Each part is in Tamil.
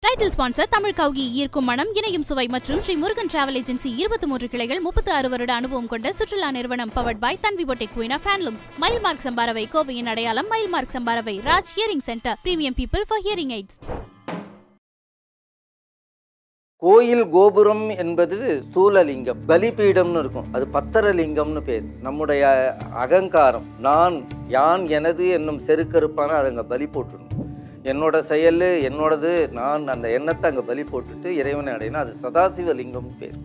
டைட்டில் ஸ்பான்சர் தமிழ் கவுகி ஈர்க்கும் மனம் இணையும் சுவை மற்றும் ஸ்ரீ முருகன் டிராவல் ஏஜென்சி 23 கிளைகள் 36 வருட அனுபவம் கொண்ட சுற்றுலா நிறுவனம் powered by Tanvi boutique queen of handlooms mile mark சம்பாரவை கோவையின் அடையாளம் மைல் மார்க் சம்பாரவை Raj hearing centre premium people for hearing aids. கோயில் கோபுரம் என்பது ஸ்தூலலிங்கம், பலிபீடம்னு இருக்கும், அது பத்தரலிங்கம்னு பேர். நம்முடைய அகங்காரம் நான் யான் எனது என்னும் செருக்கறுப்பான அதை அங்கே பலி போட்டுடணும். என்னோட செயல் என்னோடது நான் அந்த எண்ணத்தை அங்கே பலி போட்டுட்டு இறைவனை அடையினா அது சதாசிவலிங்கம்னு பேர்.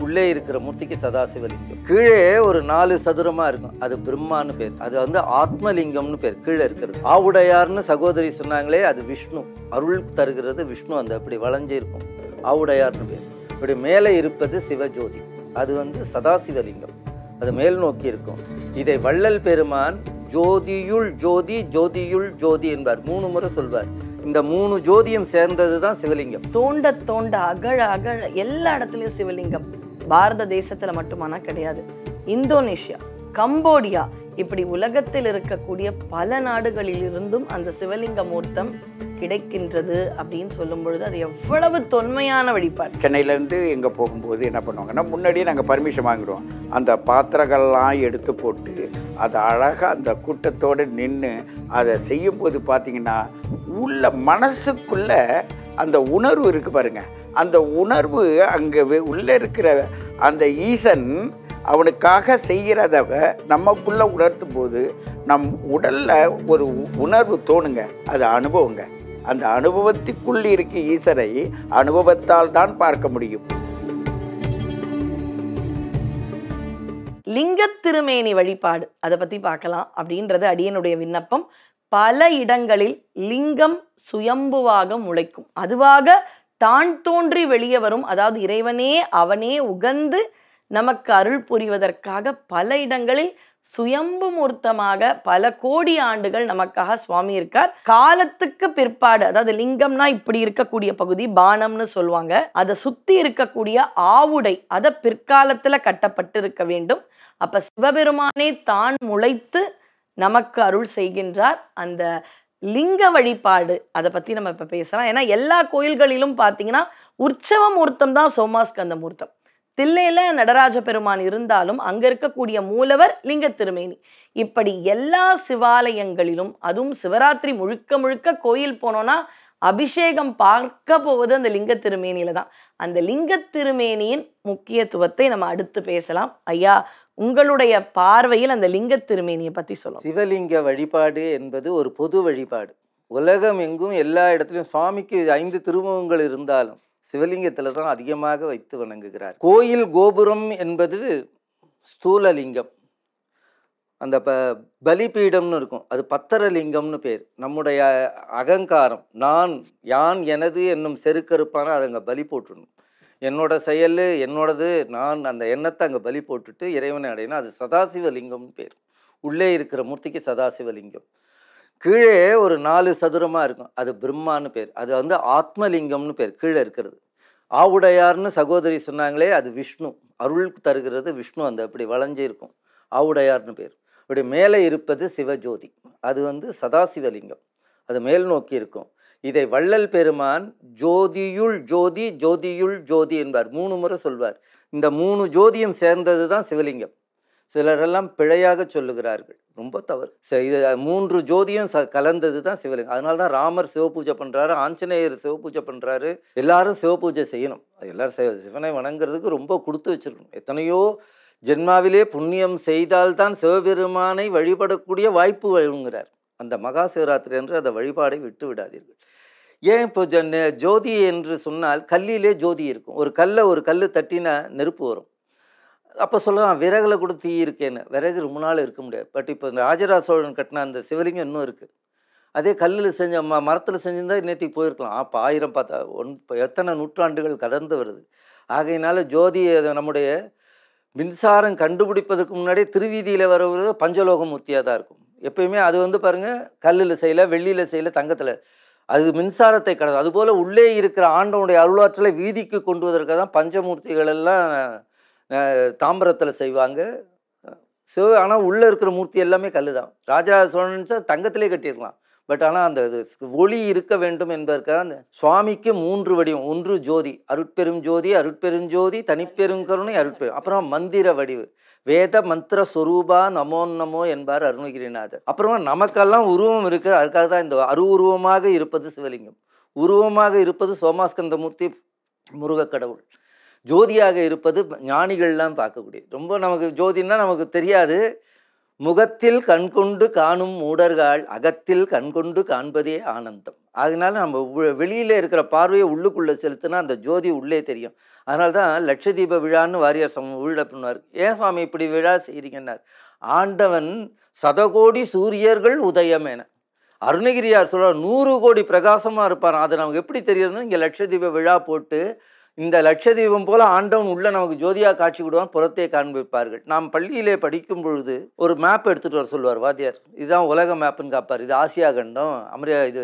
உள்ளே இருக்கிற மூர்த்திக்கு சதாசிவலிங்கம். கீழே ஒரு 4 சதுரமாக இருக்கும், அது பிரம்மான்னு பேர். அது ஆத்மலிங்கம்னு பேர் கீழே இருக்கிறது. ஆவுடையார்னு சகோதரி சொன்னாங்களே, அது விஷ்ணு அருள் தருகிறது. விஷ்ணு அந்த அப்படி வளைஞ்சு இருக்கும், ஆவுடையார்னு பேர். இப்படி மேலே இருப்பது சிவஜோதி, அது சதாசிவலிங்கம், அது மேல் நோக்கி இருக்கும். இதை வள்ளல் பெருமான் ஜோதியுள் ஜோதி ஜோதியுள் ஜோதி என்பார், 3 முறை சொல்வார். இந்த 3 ஜோதியும் சேர்ந்தது தான் சிவலிங்கம். தோண்ட தோண்ட அகழ அகழ எல்லா இடத்துலையும் சிவலிங்கம். பாரத தேசத்துல மட்டுமானா கிடையாது, இந்தோனேஷியா, கம்போடியா, இப்படி உலகத்தில் இருக்கக்கூடிய பல நாடுகளில் இருந்தும் அந்த சிவலிங்க மூர்த்தம் கிடைக்கின்றது அப்படின்னு சொல்லும் பொழுது அது எவ்வளவு தொன்மையான வழிபாடு. சென்னையிலேருந்து எங்கே போகும்போது என்ன பண்ணுவாங்கன்னா, முன்னாடியே நாங்கள் பர்மிஷன் வாங்கிடுவோம். அந்த பாத்திரங்கள்லாம் எடுத்து போட்டு அதை அழகாக அந்த கூட்டத்தோடு நின்று அதை செய்யும்போது பார்த்திங்கன்னா உள்ள மனசுக்குள்ள அந்த உணர்வு இருக்குது பாருங்கள். அந்த உணர்வு அங்கே உள்ளே இருக்கிற அந்த ஈசன் அவனுக்காக செய்கிறத நமக்குள்ளே உணர்த்தும் போது நம் உடலில் ஒரு உணர்வு தோணுங்க, அது அனுபவங்க. அந்த அனுபவத்துக்குள் இருக்க ஈசனை அனுபவத்தால் தான் பார்க்க முடியும். லிங்க திருமேனி வழிபாடு அதை பற்றி பார்க்கலாம் அப்படின்றது அடியனுடைய விண்ணப்பம். பல இடங்களில் லிங்கம் சுயம்புவாக முளைக்கும், அதுவாக தான் தோன்றி வெளியே வரும். அதாவது இறைவனே அவனே உகந்து நமக்கு அருள் புரிவதற்காக பல இடங்களில் சுயம்பு மூர்த்தமாக பல கோடி ஆண்டுகள் நமக்காக சுவாமி இருக்கார். காலத்துக்கு பிற்பாடு, அதாவது லிங்கம்னா இப்படி இருக்கக்கூடிய பகுதி பானம்னு சொல்லுவாங்க, அதை சுத்தி இருக்கக்கூடிய ஆவுடை அதை பிற்காலத்துல கட்டப்பட்டு இருக்க வேண்டும். அப்ப சிவபெருமானே தான் முளைத்து நமக்கு அருள் செய்கின்றார். அந்த லிங்க வழிபாடு அதை பத்தி நம்ம இப்ப பேசலாம். ஏன்னா எல்லா கோயில்களிலும் பார்த்தீங்கன்னா உற்சவ மூர்த்தம் தான் சோமாஸ்கந்த மூர்த்தம். தில்லையில நடராஜ பெருமான் இருந்தாலும் அங்க இருக்கக்கூடிய மூலவர் லிங்க திருமேனி. இப்படி எல்லா சிவாலயங்களிலும், அதுவும் சிவராத்திரி முழுக்க முழுக்க கோயில் போனோம்னா அபிஷேகம் பார்க்க போவது அந்த லிங்க திருமேனியில தான். அந்த லிங்க திருமேனியின் முக்கியத்துவத்தை நம்ம அடுத்து பேசலாம். ஐயா, உங்களுடைய பார்வையில் அந்த லிங்க திருமேனியை பத்தி சொல்லுங்க. சிவலிங்க வழிபாடு என்பது ஒரு பொது வழிபாடு. உலகம் எங்கும் எல்லா இடத்துலையும் சுவாமிக்கு 5 திருமுகங்கள் இருந்தாலும் சிவலிங்கத்தில் தான் அதிகமாக வைத்து வணங்குகிறார். கோயில் கோபுரம் என்பது ஸ்தூலலிங்கம், அந்த பலிபீடம்னு இருக்கும், அது பத்தரலிங்கம்னு பேர். நம்முடைய அகங்காரம் நான் யான் எனது என்னும் செருக்கறுப்பான அதை அங்கே பலி போட்டுடணும். என்னோட செயல் என்னோடது நான் அந்த எண்ணத்தை அங்கே பலி போட்டுட்டு இறைவனை அடையினா அது சதாசிவலிங்கம்னு பேர். உள்ளே இருக்கிற மூர்த்திக்கு சதாசிவலிங்கம். கீழே ஒரு 4 சதுரமாக இருக்கும், அது பிரம்மான்னு பேர். அது ஆத்மலிங்கம்னு பேர் கீழே இருக்கிறது. ஆவுடையார்னு சகோதரி சொன்னாங்களே, அது விஷ்ணு அருள் தருகிறது. விஷ்ணு அந்த அப்படி வளைஞ்சு இருக்கும், ஆவுடையார்னு பேர். இப்படி மேலே இருப்பது சிவஜோதி, அது சதாசிவலிங்கம், அது மேல் நோக்கி இருக்கும். இதை வள்ளல் பெருமான் ஜோதியுள் ஜோதி ஜோதியுள் ஜோதி என்பார், 3 முறை சொல்வார். இந்த 3 ஜோதியும் சேர்ந்தது தான் சிவலிங்கம். சிலரெல்லாம் பிழையாக சொல்லுகிறார்கள், ரொம்ப தவறு. இது 3 ஜோதியும் கலந்தது தான் சிவலிங்கம். அதனால தான் ராமர் சிவபூஜை பண்ணுறாரு, ஆஞ்சநேயர் சிவபூஜை பண்ணுறாரு. எல்லாரும் சிவபூஜை செய்யணும். எல்லாரும் சிவனை வணங்குறதுக்கு ரொம்ப கொடுத்து வச்சிருக்கணும். எத்தனையோ ஜென்மாவிலே புண்ணியம் செய்தால்தான் சிவபெருமானை வழிபடக்கூடிய வாய்ப்பு வழங்குகிறார். அந்த மகா சிவராத்திரி என்று அந்த வழிபாடை விட்டு விடாதீர்கள். ஏன் இப்போ ஜோதி என்று சொன்னால் கல்லிலே ஜோதி இருக்கும். ஒரு கல் தட்டினா நெருப்பு வரும். அப்போ சொல்லலாம் விறகுல கூட தீ இருக்கேன்னு. விறகு ரொம்ப நாள் இருக்க முடியாது. பட் இப்போ இந்த ராஜராஜ சோழன் கட்டின அந்த சிவலிங்கம் இன்னும் இருக்குது. அதே கல்லில் செஞ்ச மரத்தில் செஞ்சிருந்தால் இன்னேற்றுக்கு போயிருக்கலாம். அப்போ 1000 எத்தனை நூற்றாண்டுகள் கடந்து வருது. ஆகையினால ஜோதி நம்முடைய மின்சாரம் கண்டுபிடிப்பதற்கு முன்னாடியே திருவீதியில் வரவது பஞ்சலோக மூர்த்தியாக தான் இருக்கும். எப்பயுமே அது பாருங்கள், கல்லில் செய்யலை, வெள்ளியில் செய்யலை, தங்கத்தில், அது மின்சாரத்தை கடந்து. அதுபோல் உள்ளே இருக்கிற ஆண்டவனுடைய அருளாற்றலை வீதிக்கு கொண்டு வருவதற்காக தான் பஞ்சமூர்த்திகள் எல்லாம் தாம்பரத்தில் செய்வாங்க. ஆனால் உள்ளே இருக்கிற மூர்த்தி எல்லாமே கல் தான். ராஜராஜ சோழன் தங்கத்திலே கட்டியிருக்கலாம், பட் ஆனால் அந்த ஒளி இருக்க வேண்டும் என்பதற்காக அந்த சுவாமிக்கு 3 வடிவம். ஒன்று ஜோதி, அருட்பெரும் ஜோதி, அருட்பெருஞ்சோதி, தனிப்பெருங்கருணை, அருட்பெரும். அப்புறம் மந்திர வடிவு, வேத மந்திர சொரூபா நமோ நமோ என்பார் அருணகிரிநாதர். அப்புறமா நமக்கெல்லாம் உருவம் இருக்குது. அதுக்காக தான் இந்த உருவமாக இருப்பது சிவலிங்கம், உருவமாக இருப்பது சோமாஸ்கந்தமூர்த்தி முருகக்கடவுள், ஜோதியாக இருப்பது ஞானிகள்லாம் பார்க்கக்கூடிய. ரொம்ப நமக்கு ஜோதின்னா நமக்கு தெரியாது. முகத்தில் கண்கொண்டு காணும் மூடர்கள் அகத்தில் கண்கொண்டு காண்பதே ஆனந்தம். அதனால நம்ம வெளியில் இருக்கிற பார்வையை உள்ளுக்குள்ளே செலுத்தினா அந்த ஜோதி உள்ளே தெரியும். அதனால தான் லட்சதீப விழான்னு வாரியார் விழா பண்ணுவார். ஏன் சுவாமி இப்படி விழா செய்கிறீங்கன்னார். ஆண்டவன் 100 கோடி சூரியர்கள் உதயம் என அருணகிரியார் சொல்கிறார். 100 கோடி பிரகாசமாக இருப்பார். அது நமக்கு எப்படி தெரியுதுன்னு இங்கே லட்சதீப விழா போட்டு இந்த லட்சதீபம் போல ஆண்டவன் உள்ள நமக்கு ஜோதியாக காட்சி கொடுவான், புறத்தே காண்பிப்பார்கள். நாம் பள்ளியிலே படிக்கும் பொழுது ஒரு மேப் எடுத்துகிட்டு வர சொல்லுவார் வாத்தியார். இதுதான் உலக மேப்புன்னு காப்பார். இது ஆசியா கண்டம், இது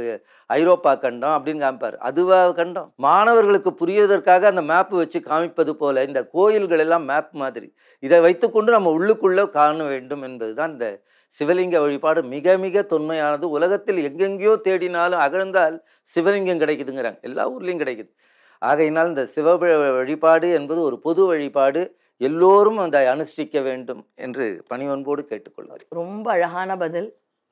ஐரோப்பா கண்டம் அப்படின்னு காமிப்பார். அதுவா கண்டம்? மாணவர்களுக்கு புரிவதற்காக அந்த மேப்பு வச்சு காமிப்பது போல இந்த கோயில்கள் எல்லாம் மேப் மாதிரி. இதை வைத்துக்கொண்டு நம்ம உள்ளுக்குள்ளே காண வேண்டும் என்பது தான் இந்த சிவலிங்க வழிபாடு. மிக மிக தொன்மையானது. உலகத்தில் எங்கெங்கேயோ தேடினாலும் அகழ்ந்தால் சிவலிங்கம் கிடைக்குதுங்கிறாங்க. எல்லா ஊர்லேயும் கிடைக்குது. ஆகையினால் இந்த சிவ வழிபாடு என்பது ஒரு பொது வழிபாடு. எல்லோரும் அதை அனுஷ்டிக்க வேண்டும் என்று பணிவன்போடு கேட்டுக்கொள்வார். ரொம்ப அழகான பதில்.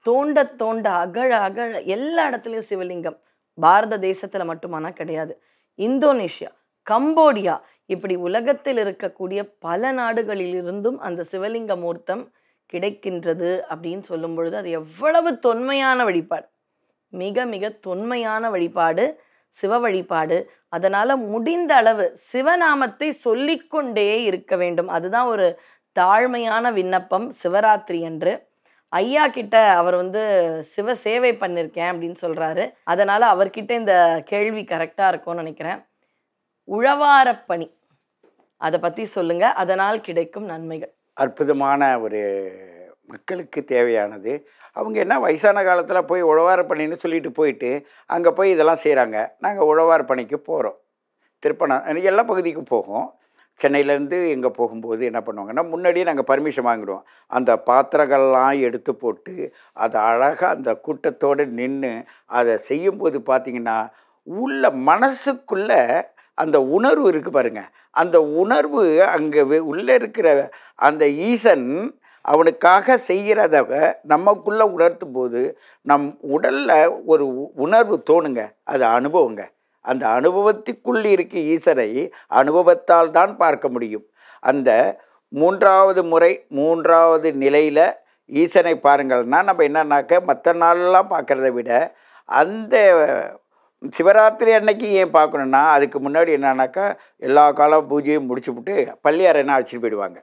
தோண்ட தோண்ட அகழ அகழ எல்லா இடத்துலையும் சிவலிங்கம். பாரத தேசத்தில் மட்டுமானா கிடையாது. இந்தோனேஷியா, கம்போடியா, இப்படி உலகத்தில் இருக்கக்கூடிய பல நாடுகளிலிருந்தும் அந்த சிவலிங்க மூர்த்தம் கிடைக்கின்றது அப்படின்னு சொல்லும் பொழுது அது எவ்வளவு தொன்மையான வழிபாடு, மிக மிக தொன்மையான வழிபாடு சிவ வழிபாடு. அதனால் முடிந்த அளவு சிவநாமத்தை சொல்லிக்கொண்டே இருக்க வேண்டும். அதுதான் ஒரு தாழ்மையான விண்ணப்பம். சிவராத்திரி என்று ஐயா கிட்ட அவர் சிவ சேவை பண்ணியிருக்கேன் அப்படின்னு சொல்கிறாரு. அதனால் அவர்கிட்ட இந்த கேள்வி கரெக்டாக இருக்கும்னு நினைக்கிறேன். உழவாரப்பணி அதை பற்றி சொல்லுங்கள், அதனால் கிடைக்கும் நன்மைகள். அற்புதமான ஒரு மக்களுக்கு தேவையானது. அவங்க என்ன வயசான காலத்தில் போய் உழவார பணின்னு சொல்லிட்டு போயிட்டு அங்கே போய் இதெல்லாம் செய்கிறாங்க. நாங்கள் உழவார பணிக்கு போகிறோம். திருப்பணம் எல்லா பகுதிக்கும் போகும். சென்னையிலேருந்து எங்கே போகும்போது என்ன பண்ணுவாங்கன்னா, முன்னாடியே நாங்கள் பர்மிஷன் வாங்கிடுவோம். அந்த பாத்திரங்கள்லாம் எடுத்து போட்டு அதை அழகாக அந்த கூட்டத்தோடு நின்று அதை செய்யும்போது பார்த்திங்கன்னா உள்ள மனசுக்குள்ளே அந்த உணர்வு இருக்குது பாருங்கள். அந்த உணர்வு அங்கே உள்ளே இருக்கிற அந்த ஈசன் அவனுக்காக செய்கிறத நமக்குள்ளே உணர்த்தும் போது நம் உடலில் ஒரு உணர்வு தோணுங்க. அது அனுபவங்க. அந்த அனுபவத்துக்குள் இருக்க ஈசனை அனுபவத்தால் தான் பார்க்க முடியும். அந்த 3வது முறை 3வது நிலையில் ஈசனை பாருங்கள்னா நம்ம என்னன்னாக்க மற்ற நாளெல்லாம் பார்க்குறத விட அந்த சிவராத்திரி அன்னைக்கு ஏன் பார்க்கணுன்னா, அதுக்கு முன்னாடி என்னன்னாக்கா எல்லா கால பூஜையும் முடிச்சுவிட்டு பள்ளி அறைனா அழைச்சிட்டு போயிடுவாங்க.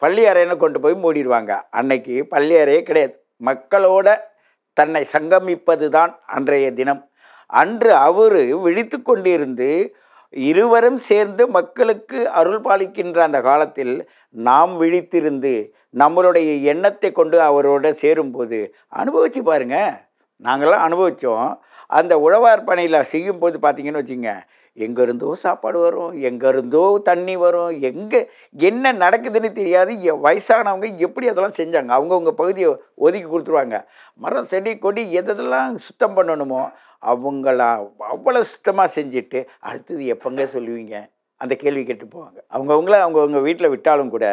பள்ளி அறைன்னு கொண்டு போய் மூடிடுவாங்க. அன்னைக்கு பள்ளி அறையே கிடையாது. மக்களோட தன்னை சங்கமிப்பது தான் அன்றைய தினம். அன்று அவர் விழித்து கொண்டிருந்து இருவரும் சேர்ந்து மக்களுக்கு அருள் பாலிக்கின்ற அந்த காலத்தில் நாம் விழித்திருந்து நம்மளுடைய எண்ணத்தை கொண்டு அவரோட சேரும்போது அனுபவிச்சு பாருங்க. நாங்கள்லாம் அனுபவித்தோம். அந்த உழவார் பணியில் செய்யும்போது பார்த்திங்கன்னு வச்சுங்க, எங்கேருந்தோ சாப்பாடு வரும், எங்கேருந்தோ தண்ணி வரும், எங்கே என்ன நடக்குதுன்னு தெரியாது. வயசானவங்க எப்படி அதெல்லாம் செஞ்சாங்க. அவங்கவுங்க பகுதியை ஒதுக்கி கொடுத்துருவாங்க. மரம் செடி கொடி எதெல்லாம் சுத்தம் பண்ணணுமோ அவங்களா அவ்வளோ சுத்தமாக செஞ்சுட்டு அடுத்தது எப்போங்க சொல்லுவீங்க அந்த கேள்வி கேட்டு போவாங்க. அவங்கவுங்க வீட்டில் விட்டாலும் கூட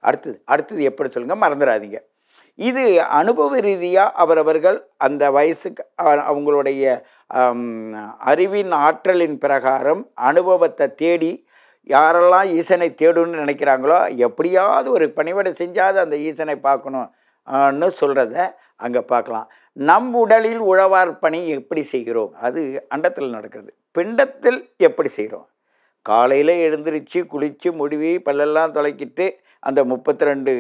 அடுத்தது எப்படி சொல்லுங்கள், மறந்துடாதீங்க. இது அனுபவ ரீதியாக அவரவர்கள் அந்த வயசுக்கு அவங்களுடைய அறிவின் ஆற்றலின் பிரகாரம் அனுபவத்தை தேடி யாரெல்லாம் ஈசனை தேடணும்னு நினைக்கிறாங்களோ எப்படியாவது ஒரு பணிவிடை செஞ்சாது அந்த ஈசனை பார்க்கணும்னு சொல்கிறத அங்கே பார்க்கலாம். நம் உடலில் உழவார் பணி எப்படி செய்கிறோம், அது அண்டத்தில் நடக்கிறது. பிண்டத்தில் எப்படி செய்கிறோம், காலையில் எழுந்திரிச்சு குளித்து முடிவி பல்லெல்லாம் துளைக்கிட்டு அந்த 32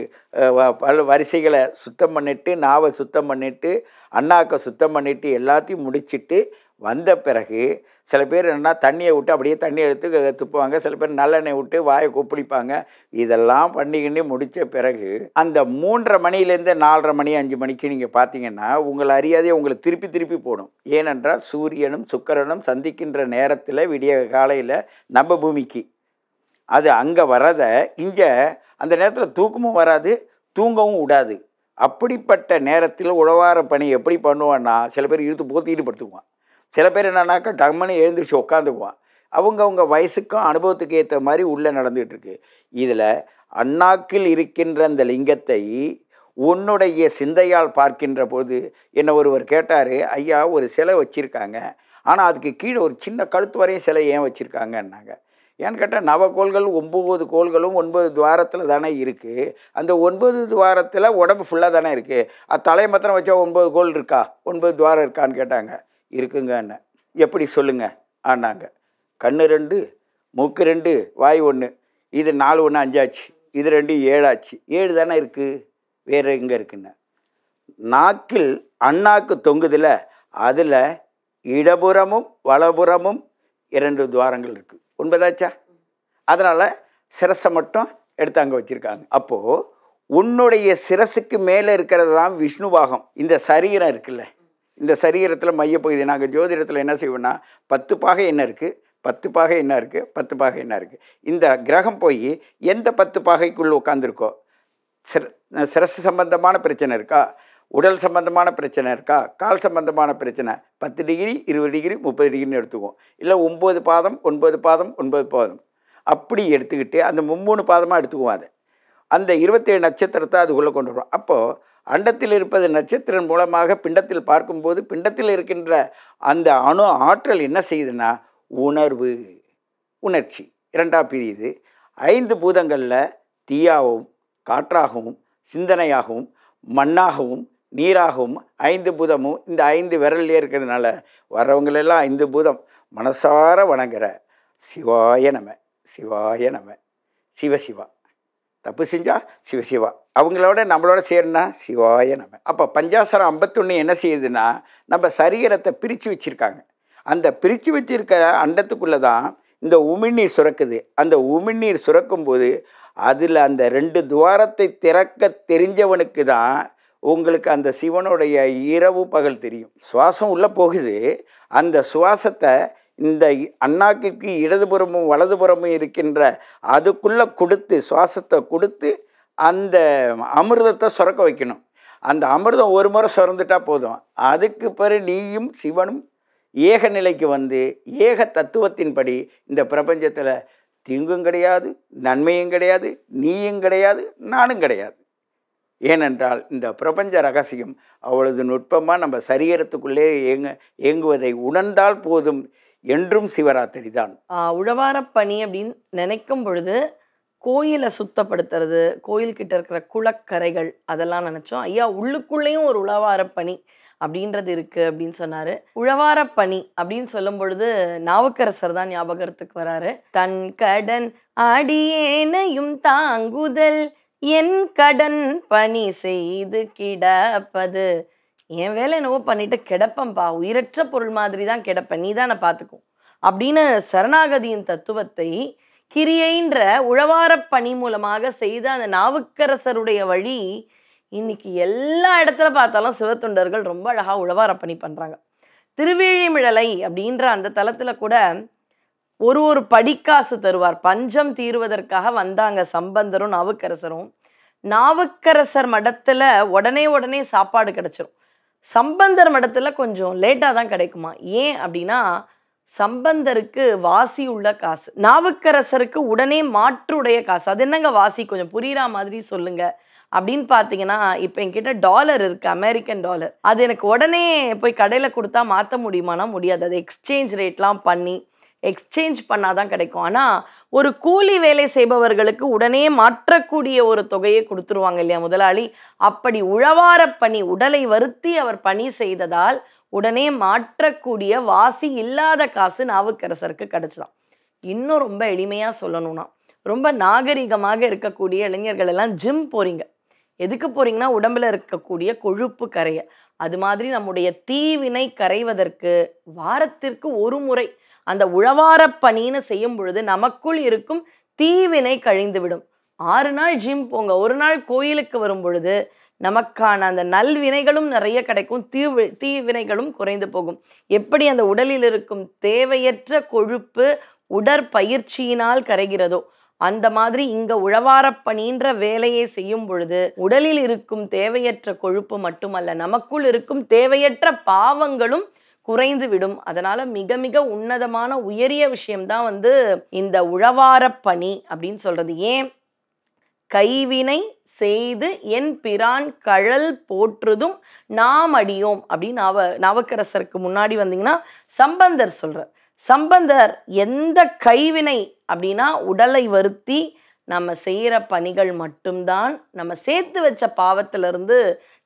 வரிசைகளை சுத்தம் பண்ணிவிட்டு நாவை சுத்தம் பண்ணிவிட்டு அண்ணாக்கை சுத்தம் பண்ணிவிட்டு எல்லாத்தையும் முடிச்சுட்டு வந்த பிறகு சில பேர் என்னென்னா தண்ணியை விட்டு அப்படியே தண்ணி எடுத்து துப்புவாங்க. சில பேர் நல்லெண்ணெய் விட்டு வாயை கொப்பளிப்பாங்க. இதெல்லாம் பண்ணிக்கிட்டு முடித்த பிறகு அந்த 3:30 மணிலேருந்து 4:30 மணி 5 மணிக்கு நீங்கள் பார்த்தீங்கன்னா உங்களை அறியாதே உங்களை திருப்பி போடும். ஏனென்றால் சூரியனும் சுக்கிரனும் சந்திக்கின்ற நேரத்தில் விடிய காலையில் நம்ம பூமிக்கு அது அங்கே வர்றதை இங்கே அந்த நேரத்தில் தூக்கமும் வராது, தூங்கவும் விடாது. அப்படிப்பட்ட நேரத்தில் உழவார பணி எப்படி பண்ணுவான்னா, சில பேர் இழுத்து போத்திட்டு படுத்துக்குவான். சில பேர் என்னன்னாக்கா டம்முன்னு எழுந்திரிச்சு உட்காந்துக்குவான். அவங்கவுங்க வயசுக்கும் அனுபவத்துக்கு ஏற்ற மாதிரி உள்ளே நடந்துகிட்டு இருக்கு. இதில் அண்ணாக்கில் இருக்கின்ற அந்த லிங்கத்தை உன்னுடைய சிந்தையால் பார்க்கின்ற போது என்னை ஒருவர் கேட்டார், ஐயா ஒரு சிலை வச்சுருக்காங்க, ஆனால் அதுக்கு கீழே ஒரு சின்ன கழுத்து வரையும் சிலை ஏன் வச்சுருக்காங்கன்னாங்க. ஏன்னு கேட்டால் நவக்கோள்கள் 9 கோள்களும் 9 துவாரத்தில் தானே இருக்குது. அந்த 9 துவாரத்தில் உடம்பு ஃபுல்லாக தானே இருக்குது. அது தலையை மாத்திரம் வச்சா 9 கோள் இருக்கா, 9 துவாரம் இருக்கான்னு கேட்டாங்க. இருக்குங்கன்னு. எப்படி சொல்லுங்க ஆனாங்க. கண்ணு 2, மூக்கு 2, வாய் 1, இது 4 1 5 ஆச்சு, இது 2 7 ஆச்சு. 7 தானே இருக்குது, வேறு எங்கே இருக்குன்னு. நாக்கில் அண்ணாக்கு தொங்குதில் அதில் இடபுறமும் வலபுறமும் 2 துவாரங்கள் இருக்குது. 9 ஆச்சா? அதனால் சிரசை மட்டும் எடுத்து அங்கே வச்சுருக்காங்க. அப்போது உன்னுடைய சிரசுக்கு மேலே இருக்கிறது தான் விஷ்ணு பாகம். இந்த சரீரம் இருக்குல்ல, இந்த சரீரத்தில் மையப்பகுதி நாங்கள் ஜோதிடத்தில் என்ன செய்வோம்னா 10 பாகை என்ன இருக்குது, 10 பாகை என்ன இருக்குது, 10 பாகை என்ன இருக்குது. இந்த கிரகம் போய் எந்த 10 பாகைக்குள்ளே உட்காந்துருக்கோ, சிரசு சம்பந்தமான பிரச்சனை இருக்கா, உடல் சம்பந்தமான பிரச்சனை இருக்கா, கால் சம்பந்தமான பிரச்சனை 10 டிகிரி 20 டிகிரி 30 டிகிரின்னு எடுத்துக்குவோம். இல்லை 9 பாதம் 9 பாதம் 9 பாதம் அப்படி எடுத்துக்கிட்டு அந்த 3 பாதமாக எடுத்துக்குவோம். அதை அந்த 27 நட்சத்திரத்தை அதுக்குள்ளே கொண்டு வரும். அப்போது அண்டத்தில் இருப்பது நட்சத்திரம் மூலமாக பிண்டத்தில் பார்க்கும்போது பிண்டத்தில் இருக்கின்ற அந்த அணு ஆற்றல் என்ன செய்யுதுன்னா உணர்வு, உணர்ச்சி 2ஆக பிரியுது. 5 பூதங்களில் தீயாகவும் காற்றாகவும் சிந்தனையாகவும் மண்ணாகவும் நீராகவும் 5 பூதமும் இந்த 5 விரல்லே இருக்கிறதுனால வர்றவங்களெல்லாம் 5 பூதம் மனசார வணங்குற சிவாய நம, சிவாய நம, சிவசிவா. தப்பு செஞ்சால் சிவசிவா, அவங்களோட நம்மளோட சேருனா சிவாய நம. அப்போ பஞ்சாசரம் 51 என்ன செய்யுதுன்னா நம்ம சரீரத்தை பிரித்து வச்சுருக்காங்க. அந்த பிரித்து வச்சிருக்க அண்டத்துக்குள்ளே தான் இந்த உமிழ்நீர் சுரக்குது. அந்த உமிழ்நீர் சுரக்கும்போது அதில் அந்த 2 துவாரத்தை திறக்க தெரிஞ்சவனுக்கு தான் உங்களுக்கு அந்த சிவனுடைய இரவு பகல் தெரியும். சுவாசம் உள்ளே போகுது. அந்த சுவாசத்தை இந்த அண்ணாக்கிற்கு இடதுபுறமும் வலதுபுறமும் இருக்கின்ற அதுக்குள்ளே கொடுத்து சுவாசத்தை கொடுத்து அந்த அமிர்தத்தை சுரக்க வைக்கணும். அந்த அமிர்தம் ஒரு முறை சுரந்துட்டா போதும். அதுக்கு பிறகு நீயும் சிவனும் ஏக நிலைக்கு வந்து ஏக தத்துவத்தின்படி இந்த பிரபஞ்சத்தில் தீங்கும் கிடையாது, நன்மையும் கிடையாது, நீயும் கிடையாது, நானும் கிடையாது. ஏனென்றால் இந்த பிரபஞ்ச ரகசியம் அவ்வளவு நுட்பமாக நம்ம சரீரத்துக்குள்ளே இயங்குவதை உணர்ந்தால் போதும். என்றும் சிவராத்திரி தான். உழவாரப்பணி அப்படின்னு நினைக்கும் பொழுது கோயிலை சுத்தப்படுத்துறது, கோயில்கிட்ட இருக்கிற குளக்கரைகள் அதெல்லாம் நினச்சோம். ஐயா உள்ளுக்குள்ளேயும் ஒரு உழவாரப்பணி அப்படின்றது இருக்குது அப்படின்னு சொன்னார். உழவாரப்பணி அப்படின்னு சொல்லும் பொழுது நாவுக்கரசர் தான் ஞாபகத்துக்கு வராரு. தன் கடன் அடியேனையும் தாங்குதல் என் கடன் பணி செய்து கிடப்பது. என் வேலை என்னவோ பண்ணிட்டு கிடப்பம்பா, உயிரற்ற பொருள் மாதிரி தான் கிடப்பேன், நீ தான் நான் பார்த்துக்கும் அப்படின்னு சரணாகதியின் தத்துவத்தை கிரியைன்ற உழவாரப்பணி மூலமாக செய்த அந்த நாவுக்கரசருடைய வழி இன்னைக்கு எல்லா இடத்துல பார்த்தாலும் சிவத்தொண்டர்கள் ரொம்ப அழகாக உழவாரப்பணி பண்ணுறாங்க. திருவிழிமிழலை அப்படின்ற அந்த தலத்தில் கூட ஒரு படிக்காசு தருவார். பஞ்சம் தீர்வதற்காக வந்தாங்க சம்பந்தரும் நாவுக்கரசரும். நாவுக்கரசர் மடத்தில் உடனே சாப்பாடு கிடச்சிரும். சம்பந்தர் மடத்தில் கொஞ்சம் லேட்டாக தான் கிடைக்குமா. ஏன் அப்படின்னா சம்பந்தருக்கு வாசி உள்ள காசு, நாவுக்கரசருக்கு உடனே மாற்றுடைய காசு. அது என்னங்க வாசி, கொஞ்சம் புரியுற மாதிரி சொல்லுங்க அப்படின்னு பார்த்தீங்கன்னா, இப்போ என்கிட்ட டாலர் இருக்குது, அமெரிக்கன் டாலர். அது எனக்கு உடனே போய் கடையில் கொடுத்தா மாற்ற முடியுமானா முடியாது. அது எக்ஸ்சேஞ்ச் ரேட்லாம் பண்ணி எக்ஸ்சேஞ்ச் பண்ணாதான் கிடைக்கும். ஆனால் ஒரு கூலி வேலை செய்பவர்களுக்கு உடனே மாற்றக்கூடிய ஒரு தொகையை கொடுத்துருவாங்க இல்லையா முதலாளி. அப்படி உழவாரப்பணி உடலை வருத்தி அவர் பணி செய்ததால் உடனே மாற்றக்கூடிய வாசி இல்லாத காசு நாவுக்கரசருக்கு கிடைச்சிதான். இன்னும் ரொம்ப எளிமையாக சொல்லணும்னா, ரொம்ப நாகரிகமாக இருக்கக்கூடிய இளைஞர்கள் எல்லாம் ஜிம் போகிறீங்க. எதுக்கு போகிறீங்கன்னா உடம்புல இருக்கக்கூடிய கொழுப்பு கரைய. அது மாதிரி நம்முடைய தீவினை கரைவதற்கு வாரத்திற்கு ஒரு முறை அந்த உழவாரப்பணின்னு செய்யும் பொழுது நமக்குள் இருக்கும் தீவினை கழிந்துவிடும். 6 நாள் ஜிம் போங்க, ஒரு நாள் கோயிலுக்கு வரும் பொழுது நமக்கான அந்த நல்வினைகளும் நிறைய கிடைக்கும், தீவினைகளும் குறைந்து போகும். எப்படி அந்த உடலில் இருக்கும் தேவையற்ற கொழுப்பு உடற்பயிற்சியினால் கரைகிறதோ அந்த மாதிரி இங்க உழவாரப்பணின்ற வேலையை செய்யும் பொழுது உடலில் இருக்கும் தேவையற்ற கொழுப்பு மட்டுமல்ல, நமக்குள் இருக்கும் தேவையற்ற பாவங்களும் குறைந்து விடும். அதனால மிக மிக உன்னதமான உயரிய விஷயம்தான் இந்த உழவாரப்பணி அப்படின்னு சொல்றது. ஏன்? கைவினை செய்து என் பிரான் கழல் போற்றுதும் நாம் அடியோம் அப்படின்னு நாவுக்கரசருக்கு முன்னாடி வந்தீங்கன்னா சம்பந்தர் சொல்றார். சம்பந்தர் எந்த கைவினை அப்படின்னா உடலை வருத்தி நம்ம செய்கிற பணிகள் மட்டும்தான் நம்ம சேர்த்து வச்ச பாவத்திலிருந்து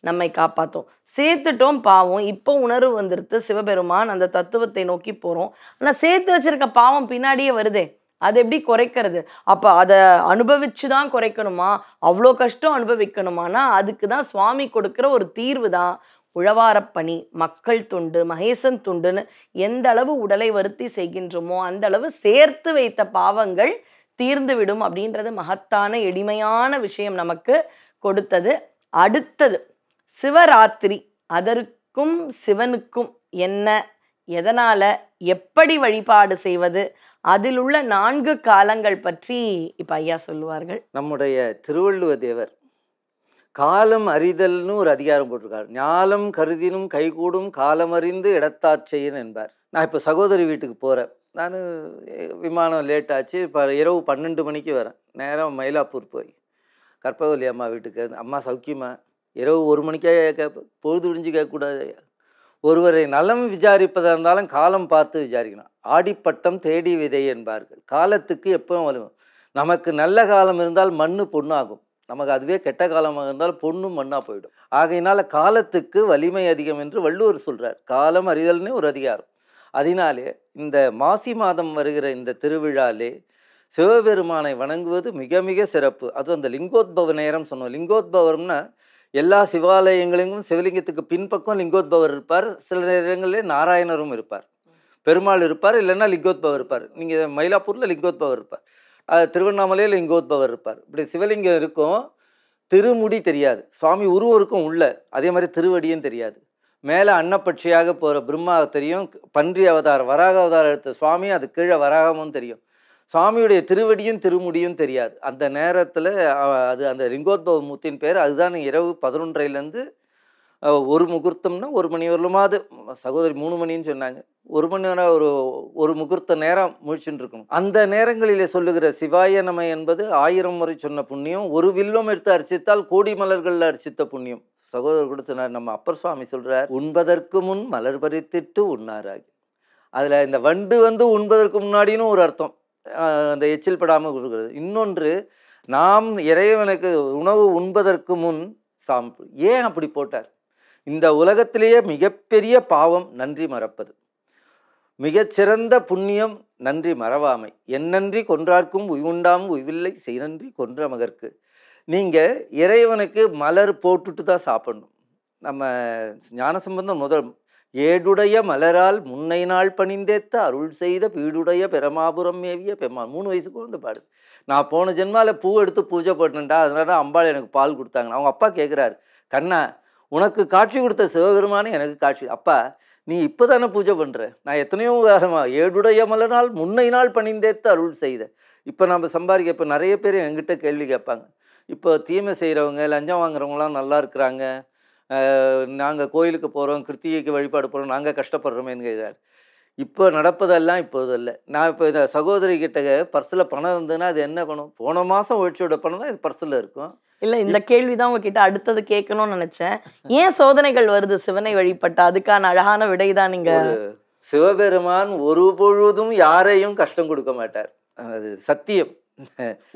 நம்மை காப்பாற்றும். சேர்த்துட்டோம் பாவம், இப்போ உணர்வு வந்துடுத்து, சிவபெருமான் அந்த தத்துவத்தை நோக்கி போகிறோம். ஆனால் சேர்த்து வச்சிருக்க பாவம் பின்னாடியே வருதே, அது எப்படி குறைக்கிறது? அப்போ அதை அனுபவிச்சு தான் குறைக்கணுமா? அவ்வளோ கஷ்டம் அனுபவிக்கணுமானா அதுக்கு தான் சுவாமி கொடுக்குற ஒரு தீர்வு தான் உழவாரப்பணி, மக்கள் துண்டு, மகேசன் துண்டுன்னு எந்த அளவு உடலை வருத்தி செய்கின்றோமோ அந்த அளவு சேர்த்து வைத்த பாவங்கள் தீர்ந்து விடும் அப்படின்றது மகத்தான எளிமையான விஷயம் நமக்கு கொடுத்தது. அடுத்தது சிவராத்திரி. அதற்கும் சிவனுக்கும் என்ன, எதனால, எப்படி வழிபாடு செய்வது, அதில் உள்ள 4 காலங்கள் பற்றி இப்ப ஐயா சொல்லுவார்கள். நம்முடைய திருவள்ளுவ தேவர் காலம் அறிதல்னு ஒரு அதிகாரம் போட்டிருக்காரு. ஞாலம் கருதினும் கைகூடும் காலம் அறிந்து இடத்தாட்செய்யன் என்பார். நான் இப்போ சகோதரி வீட்டுக்கு போகிறேன். நான் விமானம் லேட் ஆச்சு. இப்போ இரவு 12 மணிக்கு வரேன். நேரம் மயிலாப்பூர் போய் கற்பகவல்லி அம்மா வீட்டுக்கு, அம்மா சௌக்கியமா, இரவு 1 மணிக்கே கேட்பேன், பொழுது விடிஞ்சு கேட்கக்கூடாது. ஒருவரை நலம் விசாரிப்பதாக இருந்தாலும் காலம் பார்த்து விசாரிக்கணும். ஆடிப்பட்டம் தேடி விதை என்பார்கள். காலத்துக்கு எப்பவும் வரும். நமக்கு நல்ல காலம் இருந்தால் மண்ணு பொண்ணாகும், நமக்கு அதுவே கெட்ட காலமாக இருந்தால் பொண்ணும் மண்ணாக போயிடும். ஆகையினால காலத்துக்கு வலிமை அதிகம் என்று வள்ளுவர் சொல்கிறார். காலம் அறிதல்னே ஒரு அதிகாரம். அதனாலே இந்த மாசி மாதம் வருகிற இந்த திருவிழாலே சிவபெருமானை வணங்குவது மிக மிக சிறப்பு. அதுவும் அந்த லிங்கோத்பவ நேரம் சொன்னோம். லிங்கோத்பவம்னா எல்லா சிவாலயங்களிலும் சிவலிங்கத்துக்கு பின்பக்கம் லிங்கோத்பவர் இருப்பார். சில நேரங்களிலே நாராயணரும் இருப்பார், பெருமாள் இருப்பார், இல்லைன்னா லிங்கோத்பவர் இருப்பார். நீங்கள் மயிலாப்பூரில் லிங்கோத்பவர் இருப்பார், திருவண்ணாமலையில் லிங்கோத்பவர் இருப்பார். இப்படி சிவலிங்கம் இருக்கும். திருமுடி தெரியாது, சுவாமி உருவம் இருக்கும் உள்ள. அதே மாதிரி திருவடியும் தெரியாது. மேலே அன்னப்பட்சியாக போகிற பிரம்மா தெரியும், பன்றி அவதாரம் வராக அவதாரம் எடுத்த சுவாமி, அது கீழே வராகமும் தெரியும். சுவாமியுடைய திருவடியும் திருமுடியும் தெரியாது. அந்த நேரத்தில் அது அந்த லிங்கோத்பவ மூர்த்தியின் பேர். அதுதான் இரவு 11:30லேருந்து 1 முகூர்த்தம்னா 1 மணி வரலுமாவது. சகோதரி 3 மணின்னு சொன்னாங்க. 1 மணி நேரம் ஒரு முகூர்த்த நேரம் முழிச்சுட்டு இருக்கணும். அந்த நேரங்களிலே சொல்லுகிற சிவாய நம என்பது 1000 முறை சொன்ன புண்ணியம். ஒரு வில்வம் எடுத்து அர்ச்சித்தால் கோடி மலர்களில் அர்ச்சித்த புண்ணியம். சகோதரர் கூட சொன்னார், நம்ம அப்பர் சுவாமி சொல்கிறார், உண்பதற்கு முன் மலர் பறித்திட்டு உண்ணாராகி. அதில் இந்த வண்டு உண்பதற்கு முன்னாடின்னு ஒரு அர்த்தம், அந்த எச்சில் படாமல் கொடுக்குறது. இன்னொன்று, நாம் இறைவனுக்கு உணவு உண்பதற்கு முன் சாம்பு. ஏன் அப்படி போட்டார்? இந்த உலகத்திலேயே மிகப்பெரிய பாவம் நன்றி மறப்பது, மிகச்சிறந்த புண்ணியம் நன்றி மறவாமை. என்னன்றி கொன்றார்க்கும் உய்வுண்டாம் உய்வில்லை செய்நன்றி கொன்ற மகற்கு. நீங்கள் இறைவனுக்கு மலர் போட்டுட்டு தான் சாப்பிடணும். நம்ம ஞானசம்பந்தம் முதல் ஏடுடைய மலரால் முன்னை நாள் பணிந்தேத்த அருள் செய்த பீடுடைய பெருமாபுரம் மேவிய பெருமாள் 3 வயசுக்கு வந்து பாடுது. நான் போன ஜென்மாவில் பூ எடுத்து பூஜை பண்ணேன்டா, அதனால தான் அம்பாள் எனக்கு பால் கொடுத்தாங்க. அவங்க அப்பா கேட்குறாரு, கண்ணா உனக்கு காட்சி கொடுத்த சிவபெருமானே எனக்கு காட்சி. அப்பா நீ இப்போ தானே பூஜை பண்ணுற, நான் எத்தனையோ காலமாக ஏடுடைய மலரால் முன்னை நாள் பணிந்தேத்த அருள் செய்த. இப்போ நம்ம சம்பாதிக்க இப்போ நிறைய பேர் என்கிட்ட கேள்வி கேட்பாங்க, இப்போ தீமை செய்கிறவங்க லஞ்சம் வாங்குறவங்களாம் நல்லா இருக்கிறாங்க, நாங்கள் கோயிலுக்கு போகிறோம், கிருத்திகைக்கு வழிபாடு போகிறோம், நாங்கள் கஷ்டப்படுறோமேன்னு கேட்குறாரு. இப்போ நடப்பதெல்லாம் இப்போதில்லை. நான் இப்போ இந்த சகோதரி கிட்ட பர்ஸில் பணம் இருந்ததுன்னா அது என்ன பணம்? போன மாதம் ஒழிச்சோட பணம் தான் இது பர்ஸில் இருக்கும். இல்லை, இந்த கேள்விதான் உங்ககிட்ட அடுத்தது கேட்கணும்னு நினச்சேன். ஏன் சோதனைகள் வருது சிவனை வழிபட்ட? அதுக்கான அழகான விடை தான் நீங்கள். சிவபெருமான் ஒரு பொழுதும் யாரையும் கஷ்டம் கொடுக்க மாட்டார், அது சத்தியம்.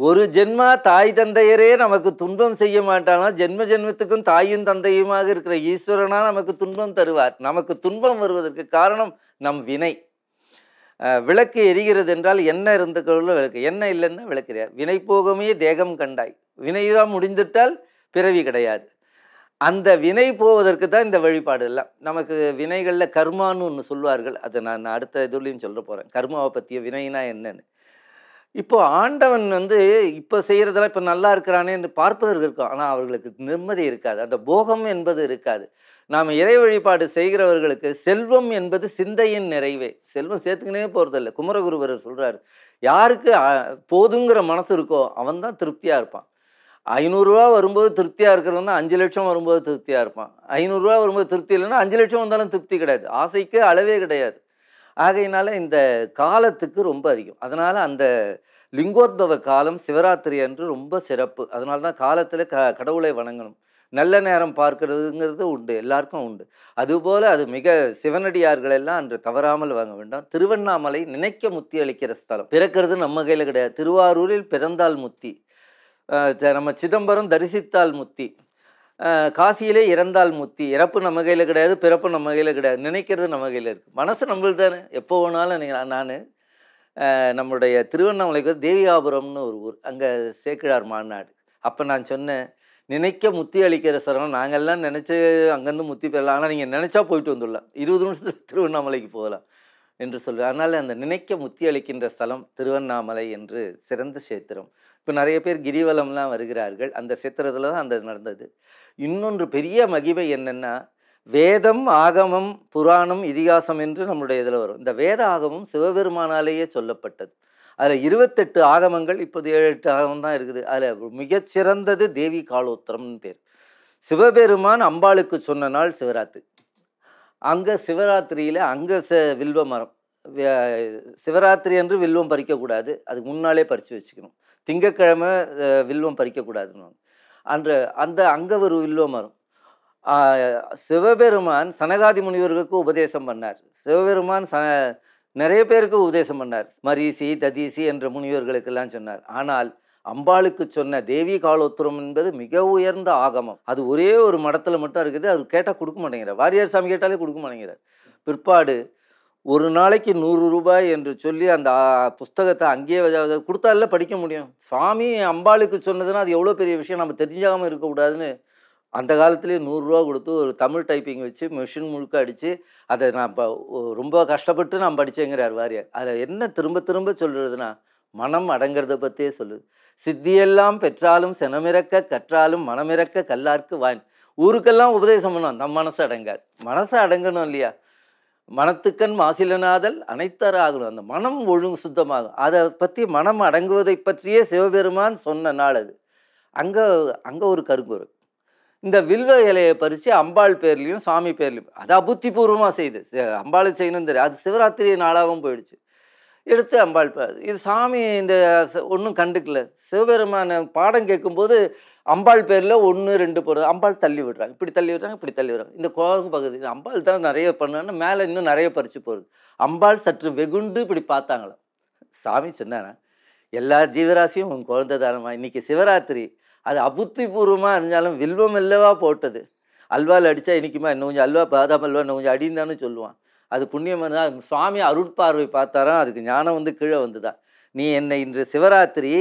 ஒரு ஜென்மா தாய் தந்தையரே நமக்கு துன்பம் செய்ய மாட்டானா, ஜென்ம ஜென்மத்துக்கும் தாயும் தந்தையுமாக இருக்கிற ஈஸ்வரனா நமக்கு துன்பம் தருவார். நமக்கு துன்பம் வருவதற்கு காரணம் நம் வினை. விளக்கு எரிகிறது என்றால் என்ன இருந்துக்குள்ள விளக்கு, என்ன இல்லைன்னா விளக்குறார். வினை போகமே தேகம் கண்டாய், வினைதான் முடிந்துட்டால் பிறவி கிடையாது. அந்த வினை போவதற்கு தான் இந்த வழிபாடு எல்லாம். நமக்கு வினைகளில் கர்மான்னு ஒன்று சொல்வார்கள், அதை நான் அடுத்த இதுலையும் சொல்ல போகிறேன், கர்மாவை பற்றிய வினைனா என்னன்னு. இப்போ ஆண்டவன் இப்போ செய்கிறதெல்லாம் இப்போ நல்லா இருக்கிறானே என்று பார்ப்பதற்கு இருக்கும், ஆனால் அவர்களுக்கு நிம்மதி இருக்காது, அந்த போகம் என்பது இருக்காது. நாம் இறை வழிபாடு செய்கிறவர்களுக்கு செல்வம் என்பது சிந்தையின் நிறைவே. செல்வம் சேர்த்துக்கினே போகிறதில்ல. குமரகுருபரர் சொல்கிறார், யாருக்கு போதுங்கிற மனசு இருக்கோ அவன் தான் திருப்தியாக இருப்பான். 500 ரூபா வரும்போது திருப்தியாக இருக்கிறவன் தான் 5 லட்சம் வரும்போது திருப்தியாக இருப்பான். 500 ரூபா வரும்போது திருப்தி இல்லைன்னா 5 லட்சம் வந்தாலும் திருப்தி கிடையாது. ஆசைக்கு அளவே கிடையாது. ஆகையினால இந்த காலத்துக்கு ரொம்ப அதிகம். அதனால் அந்த லிங்கோத்பவ காலம் சிவராத்திரி அன்று ரொம்ப சிறப்பு. அதனால தான் காலத்தில் கடவுளை வணங்கணும். நல்ல நேரம் பார்க்கறதுங்கிறது உண்டு, எல்லாருக்கும் உண்டு. அதுபோல் அது மிக சிவனடியார்கள் எல்லாம் அன்று தவறாமல் வாங்க வேண்டாம். திருவண்ணாமலை நினைக்க முத்தி அளிக்கிற ஸ்தலம். பிறக்கிறது நம்ம கையில் கிடையாது. திருவாரூரில் பிறந்தால் முத்தி, நம்ம சிதம்பரம் தரிசித்தால் முத்தி, காசியிலே இறந்தால் முத்தி. இறப்பு நம்ம கையில் கிடையாது, பிறப்பு நம்ம கையில் கிடையாது. நினைக்கிறது நம்ம கையில் இருக்குது. மனசு நம்மளுக்கு தானே. எப்போ வேணாலும் நான் நம்முடைய திருவண்ணாமலைக்கு தேவியாபுரம்னு ஒரு ஊர், அங்கே சேக்கிழார் மாநாடு. அப்போ நான் சொன்னேன், நினைக்க முத்தி அளிக்கிற சரணம். நாங்கள்லாம் நினச்சி அங்கேருந்து முத்தி பெறலாம், ஆனால் நீங்கள் நினச்சா போயிட்டு வந்துடலாம், 20 நிமிஷத்தில் திருவண்ணாமலைக்கு போகலாம் என்று சொல்லுவேன். அதனால் அந்த நினைக்க முத்தி அளிக்கின்ற ஸ்தலம் திருவண்ணாமலை என்று சிறந்த சேத்திரம். இப்போ நிறைய பேர் கிரிவலம்லாம் வருகிறார்கள். அந்த சேத்திரத்தில் தான் அந்த நடந்தது. இன்னொன்று பெரிய மகிமை என்னென்னா, வேதம், ஆகமம், புராணம், இதிகாசம் என்று நம்முடைய இதில் வரும். இந்த வேத ஆகமம் சிவபெருமானாலேயே சொல்லப்பட்டது. அதில் 28 ஆகமங்கள், இப்போது 7-8 ஆகமம் தான் இருக்குது. அதில் மிகச்சிறந்தது தேவி காலோத்திரம்னு பேர். சிவபெருமான் அம்பாளுக்கு சொன்ன நாள் சிவராத்திரி. அங்கே சிவராத்திரியில் அங்கே வில்வ மரம், சிவராத்திரி அன்று வில்வம் பறிக்கக்கூடாது, அதுக்கு முன்னாலே பறித்து வச்சுக்கணும். திங்கக்கிழமை வில்வம் பறிக்கக்கூடாதுன்னு அன்று அங்கே ஒரு வில்வ மரம். சிவபெருமான் சனகாதி முனிவர்களுக்கு உபதேசம் பண்ணார். சிவபெருமான் நிறைய பேருக்கு உபதேசம் பண்ணார். மரீசி, ததீசி என்ற முனிவர்களுக்கெல்லாம் சொன்னார். ஆனால் அம்பாளுக்கு சொன்ன தேவி காலோத்திரம் என்பது மிக உயர்ந்த ஆகமம். அது ஒரே ஒரு மடத்தில் மட்டும் இருக்குது. அது கேட்டால் கொடுக்க மாட்டேங்கிறார். வாரியார் சாமி கேட்டாலே கொடுக்க மாட்டேங்கிறார். பிற்பாடு ஒரு நாளைக்கு 100 ரூபாய் என்று சொல்லி அந்த புஸ்தகத்தை அங்கேயே கொடுத்தால படிக்க முடியும். சுவாமி அம்பாளுக்கு சொன்னதுன்னா அது எவ்வளோ பெரிய விஷயம், நம்ம தெரிஞ்சாமல் இருக்கக்கூடாதுன்னு அந்த காலத்துலேயே 100 ரூபா கொடுத்து ஒரு தமிழ் டைப்பிங் வச்சு மிஷின் முழுக்க அடித்து அதை நான் ரொம்ப கஷ்டப்பட்டு நான் படித்தேங்கிறார் வாரியார். அதில் என்ன திரும்ப திரும்ப சொல்கிறதுனா, மனம் அடங்கிறத பற்றியே சொல்லுது. சித்தியெல்லாம் பெற்றாலும் செனமிறக்க கற்றாலும் மனமிறக்க கல்லார்க்கு வான். ஊருக்கெல்லாம் உபதேசம் பண்ணோம், நம் மனசு அடங்காது. மனசை அடங்கணும் இல்லையா? மனத்துக்கண் மாசிலனாதல் அனைத்தராகணும். அந்த மனம் ஒழுங்கு சுத்தமாகும். அதை பற்றி மனம் அடங்குவதை பற்றியே சிவபெருமான் சொன்ன நாள் அது. அங்கே ஒரு கருங்குரு இந்த வில்வ இலையை பறித்து அம்பாள் பேர்லேயும் சாமி பேர்லையும், அது அபுத்திபூர்வமாக செய்து அம்பாளுக்கு செய்யணும் தெரியும். அது சிவராத்திரி நாளாகவும் போயிடுச்சு. எடுத்து அம்பாள் இது சாமி இந்த ஒன்றும் கண்டுக்கல. சிவபெருமான பாடம் கேட்கும்போது அம்பாள் பேரில் 1, 2 போடுறது. அம்பாள் தள்ளி விடுறாங்க, இப்படி தள்ளி விடுறாங்க, இப்படி தள்ளி விடுறாங்க. இந்த குழந்தை பகுதி அம்பாள் தான் நிறைய பண்ணான்னு மேலே இன்னும் நிறைய பறித்து போகுது. அம்பாள் சற்று வெகுண்டு இப்படி பார்த்தாங்களாம். சாமி சொன்னாரா, எல்லா ஜீவராசியும் உன் குழந்தை தானம்மா, இன்றைக்கி சிவராத்திரி, அது அபுத்திபூர்வமாக இருந்தாலும் வில்வம் அல்லவா போட்டது. அல்வாவில் அடித்தா இன்றைக்குமா இன்னும் கொஞ்சம் அல்வா, பாதாம் அல்வா இன்னும் கொஞ்சம் அடிந்தான்னு சொல்லுவான். அது புண்ணியம் தான். சுவாமி அருட்பார்வை பார்த்தாராம், அதுக்கு ஞானம் கீழே வந்துதான். நீ என்னை இன்று சிவராத்திரி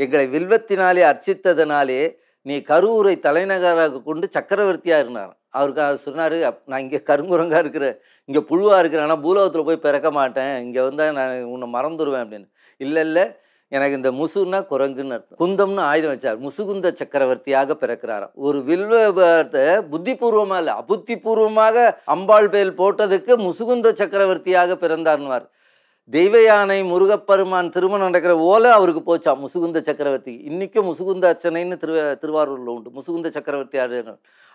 எங்களை வில்வத்தினாலே அர்ச்சித்ததனாலே நீ கரூரை தலைநகராக கொண்டு சக்கரவர்த்தியாக இருந்தார். அவருக்கு சொன்னார், நான் இங்கே கருங்குரங்காக இருக்கிறேன், இங்கே புழுவாக இருக்கிறேன், ஆனால் பூலோகத்தில் போய் பிறக்க மாட்டேன், இங்கே வந்தால் நான் உன்னை மறந்துடுவேன் அப்படின்னு. இல்லை எனக்கு இந்த முசுன்னா குரங்குன்னு அர்த்தம். குந்தம்னு ஆயுதம் வச்சார். முசுகுந்த சக்கரவர்த்தியாக பிறக்கிறாராம். ஒரு வில்வத்தை புத்திபூர்வமாக இல்லை, அபுத்திபூர்வமாக அம்பாள் பேல் போட்டதுக்கு முசுகுந்த சக்கரவர்த்தியாக பிறந்தார்னுவார். தெய்வ யானை முருகப்பெருமான் திருமணம் நடக்கிற ஓலை அவருக்கு போச்சா முசுகுந்த சக்கரவர்த்தி. இன்றைக்கும் முசுகுந்த அர்ச்சனைன்னு திருவாரூரில் உண்டு. முசுகுந்த சக்கரவர்த்தி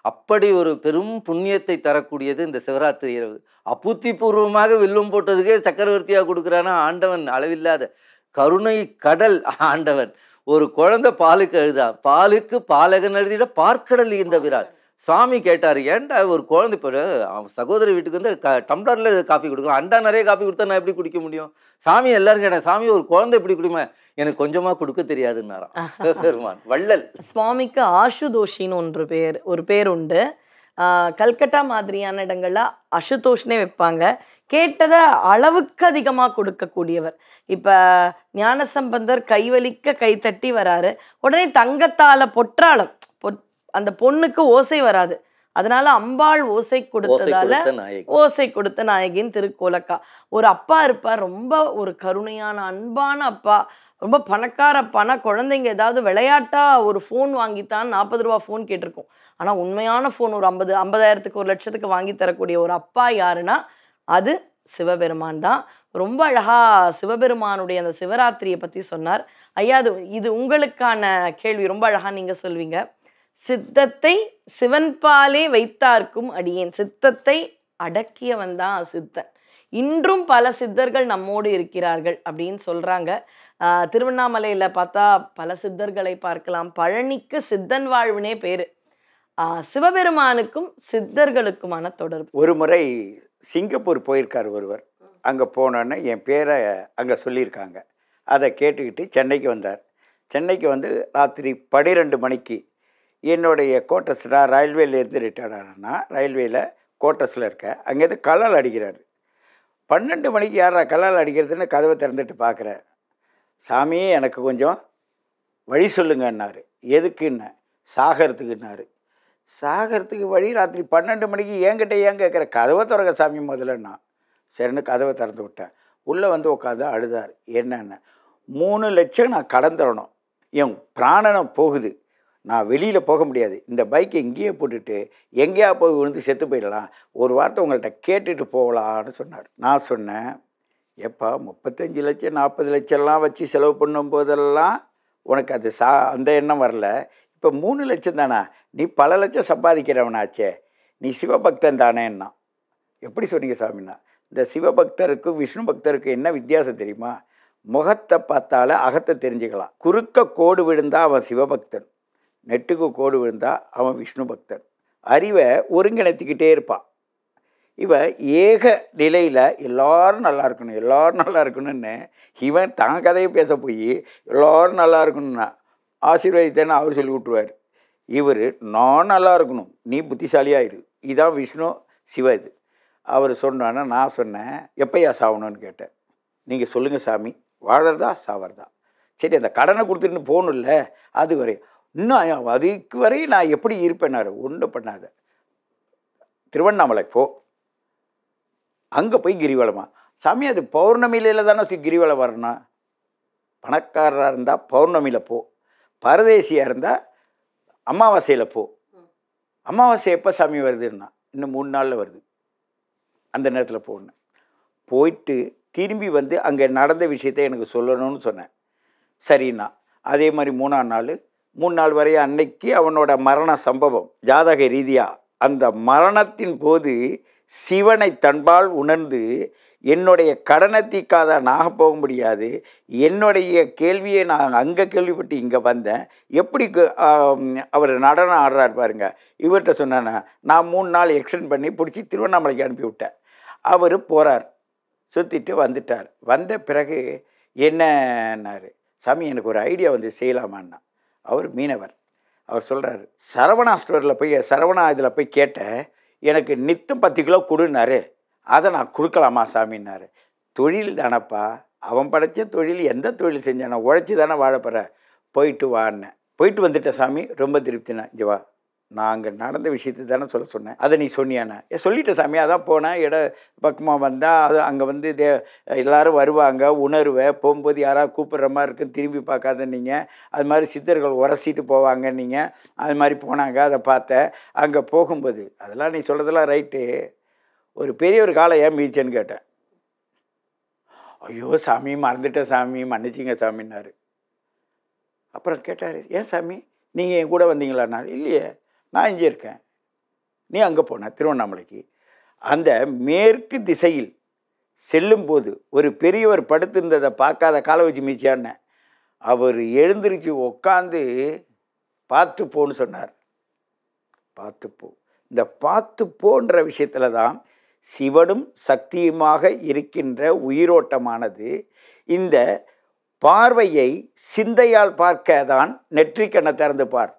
அப்படி ஒரு பெரும் புண்ணியத்தை தரக்கூடியது இந்த சிவராத்திரி இரவு. அபுத்திபூர்வமாக வில்வம் போட்டதுக்கே சக்கரவர்த்தியாக கொடுக்குறானா ஆண்டவன். அளவில்லாத கருணை கடல் ஆண்டவன். ஒரு குழந்தை பாலுக்கு எழுதா, பாலுக்கு பாலகன் எழுதிட பார்க்கடல் இந்த விராட். சாமி கேட்டார், ஏன்டா ஒரு குழந்தை, இப்போ அவன் சகோதரி வீட்டுக்கு வந்து டம்ளரில் காஃபி கொடுக்கலாம், அண்டா நிறைய காஃபி கொடுத்தா நான் எப்படி குடிக்க முடியும்? சாமி எல்லாரும் கேட்டேன், சாமி ஒரு குழந்தை எப்படி குடிக்குமா? எனக்கு கொஞ்சமாக கொடுக்க தெரியாதுன்னாராம் பெருமான் வள்ளல். சுவாமிக்கு ஆசுதோஷின்னு ஒரு பேர் உண்டு. கல்கட்டா மாதிரியான இடங்கள்ல அசுதோஷ்னே வைப்பாங்க. கேட்டதை அளவுக்கு அதிகமாக கொடுக்கக்கூடியவர். இப்போ ஞானசம்பந்தர் கைவலிக்க கைத்தட்டி வராரு, உடனே தங்கத்தால பொற்றாளம், அந்த பொண்ணுக்கு ஓசை வராது, அதனால அம்பாள் ஓசை கொடுத்ததால ஓசை கொடுத்த நாயகின் திருக்கோலக்கா. ஒரு அப்பா இருப்பார், ரொம்ப ஒரு கருணையான அன்பான அப்பா. ரொம்ப பண குழந்தைங்க ஏதாவது விளையாட்டா ஒரு ஃபோன் வாங்கித்தான் 40 ரூபா ஃபோன் கேட்டிருக்கோம். ஆனால் உண்மையான ஃபோன் ஒரு 50,000க்கு 1,00,000க்கு வாங்கி தரக்கூடிய ஒரு அப்பா யாருன்னா அது சிவபெருமான் தான். ரொம்ப அழகா சிவபெருமானுடைய அந்த சிவராத்திரியை பற்றி சொன்னார். ஐயா, இது உங்களுக்கான கேள்வி. ரொம்ப அழகா நீங்கள் சொல்வீங்க. சித்தத்தை சிவன்பாலே வைத்தார்க்கும் அடியேன், சித்தத்தை அடக்கியவன் தான் சித்தன். இன்றும் பல சித்தர்கள் நம்மோடு இருக்கிறார்கள் அப்படின்னு சொல்கிறாங்க. திருவண்ணாமலையில் பார்த்தா பல சித்தர்களை பார்க்கலாம். பழனிக்கு சித்தன் வாழ்வுனே பேர். சிவபெருமானுக்கும் சித்தர்களுக்குமான தொடர்பு. ஒரு முறை சிங்கப்பூர் போயிருக்கார் ஒருவர். அங்கே போனோன்னே என் பேரை அங்கே சொல்லியிருக்காங்க. அதை கேட்டுக்கிட்டு சென்னைக்கு வந்தார். சென்னைக்கு வந்து ராத்திரி 12 மணிக்கு என்னுடைய கோட்டர்ஸ், நான் ரயில்வேலேருந்து ரிட்டையர்ட் ஆனேன்னா ரயில்வேயில் கோட்டர்ஸில் இருக்கேன். அங்கேருந்து கல்லால் அடிக்கிறார். 12 மணிக்கு யாரா கல்லால் அடிக்கிறதுன்னு கதவை திறந்துட்டு பார்க்குறேன். சாமி எனக்கு கொஞ்சம் வழி சொல்லுங்கன்னாரு. எதுக்குன்னு? சாகரத்துக்குன்னாரு. சாகரத்துக்கு வழி ராத்திரி 12 மணிக்கு என்கிட்ட ஏன் கேட்குற? கதவை திறக்க சாமி முதல்லன்னா. சரின்னு கதவை திறந்து விட்டேன். உள்ளே வந்து உட்காந்து அழுதார். என்னென்ன 3 லட்சம் நான் கடன் தரணும், என் பிராணனம் போகுது, நான் வெளியில் போக முடியாது, இந்த பைக்கை இங்கேயே போட்டுட்டு எங்கேயா போய் விழுந்து செத்து போயிடலாம், ஒரு வார்த்தை உங்கள்கிட்ட கேட்டுட்டு போகலான்னு சொன்னார். நான் சொன்னேன், எப்பா 35 லட்சம் 40 லட்சம்லாம் வச்சு செலவு பண்ணும்போதெல்லாம் உனக்கு அது அந்த எண்ணம் வரல, இப்போ 3 லட்சம் தானே, நீ பல லட்சம் சம்பாதிக்கிறவனாச்சே, நீ சிவபக்தன் தானேன்னா. எப்படி சொன்னீங்க சாமின்னா? இந்த சிவபக்தருக்கும் விஷ்ணு பக்தருக்கும் என்ன வித்தியாசம் தெரியுமா? முகத்தை பார்த்தால அகத்தை தெரிஞ்சுக்கலாம். குறுக்க கோடு விழுந்தா அவன் சிவபக்தன், நெட்டுக்கு கோடு விழுந்தா அவன் விஷ்ணு பக்தன். அறிவை ஒருங்கிணைத்துக்கிட்டே இருப்பான். இவன் ஏக நிலையில் எல்லாரும் நல்லா இருக்கணும் எல்லாரும் நல்லா இருக்கணும்னு இவன் தான் கதையை பேச போய் எல்லோரும் நல்லா இருக்கணும்னா ஆசீர்வதித்தேன்னு அவர் சொல்லி விட்டுருவார். இவர் நான் நல்லா இருக்கணும், நீ புத்திசாலியாயிரு, இதுதான் விஷ்ணு சிவ. இது அவர் சொன்னான்னா நான் சொன்னேன், எப்பையா சாகணும்னு கேட்டேன். நீங்கள் சொல்லுங்கள் சாமி, வாழறதா சாவறதா? சரி, அந்த கடனை கொடுத்துட்டு போகணும்ல, அது வரை இன்னும் அதுக்கு வரை நான் எப்படி இருப்பேன்னாரு. ஒன்றும் பண்ணாத, திருவண்ணாமலை போ, அங்கே போய் கிரிவலமா. சாமி அது பௌர்ணமியில தானே கிரிவலம் வரணும். பணக்காரராக இருந்தால் பௌர்ணமியில் போ, பரதேசியாக இருந்தால் அமாவாசையில் போ. அமாவாசை எப்போ சாமி வருதுன்னா இன்னும் 3 நாளில் வருது, அந்த நேரத்தில் போகணும். போயிட்டு திரும்பி வந்து அங்கே நடந்த விஷயத்தை எனக்கு சொல்லணும்னு சொன்னேன். சரிண்ணா. அதே மாதிரி 3 நாள் வரைய அன்னைக்கு அவனோட மரண சம்பவம் ஜாதக ரீதியாக அந்த மரணத்தின் போது சிவனை தன்பால் உணர்ந்து என்னுடைய கடனை தீக்காத நாக போக முடியாது, என்னுடைய கேள்வியை நான் அங்கே கேள்விப்பட்டு இங்கே வந்தேன், எப்படி அவர் நடனம் ஆடுறாரு பாருங்க. இவர்கிட்ட சொன்னேன்னா நான் 3 நாள் எக்ஸ்டெண்ட் பண்ணி பிடிச்சி திருவண்ணாமலைக்கு அனுப்பி விட்டேன். அவர் போகிறார், சுற்றிட்டு வந்துட்டார். வந்த பிறகு என்னன்னாரு, சாமி எனக்கு ஒரு ஐடியா வந்து செய்யலாமான்னா. அவர் மீனவர். அவர் சொல்கிறார், சரவணா ஸ்டோரில் போய் சரவணா இதில் போய் கேட்டேன், எனக்கு நித்தம் 10 கிலோ கொடுன்னாரு, அதை நான் கொடுக்கலாமா சாமின்னாரு. தொழில் தானப்பா, அவன் படைச்ச தொழில், எந்த தொழில் செஞ்சானா, உழைச்சி தானே வாழப்போற, போயிட்டு வான்னேன். போயிட்டு வந்துட்டேன் சாமி, ரொம்ப திருப்தினா. இங்கே வா, நான் அங்கே நடந்த விஷயத்தை தானே சொல்ல சொன்னேன், அதை நீ சொன்னியாண்ணா. சொல்லிட்டேன் சாமி, அதான் போனேன், இட பக்கமாக வந்தால் அது அங்கே வந்து எல்லோரும் வருவாங்க, உணர்வை போகும்போது யாராவது கூப்பிட்ற மாதிரி இருக்குன்னு திரும்பி பார்க்காத நீங்கள், அது மாதிரி சித்தர்கள் உரசிட்டு போவாங்க நீங்கள், அது மாதிரி போனாங்க, அதை பார்த்தேன். அங்கே போகும்போது அதெல்லாம் நீ சொல்கிறதெல்லாம் ரைட்டு, ஒரு பெரிய ஒரு காலை ஏன் மீச்சேன்னு கேட்டேன். ஐயோ சாமி மறந்துட்டேன் சாமி, மன்னிச்சிங்க சாமின்னாரு. அப்புறம் கேட்டார், ஏன் சாமி நீங்கள் என் கூட வந்தீங்களாண்ணா? இல்லையே, நான் இங்கே இருக்கேன், நீ அங்கே போன திருவண்ணாமலைக்கு. அந்த மேற்கு திசையில் செல்லும்போது ஒரு பெரியவர் படுத்திருந்ததை பார்க்காத காலை வச்சு மீச்சியான்னு. அவர் எழுந்திருச்சு உட்காந்து பார்த்து போன்னு சொன்னார். பார்த்து போ. இந்த பார்த்து போன்ற விஷயத்தில் தான் சிவனும் சக்தியுமாக இருக்கின்ற உயிரோட்டமானது இந்த பார்வையை சிந்தையால் பார்க்க தான் நெற்றிக்கண்ணை திறந்து பார்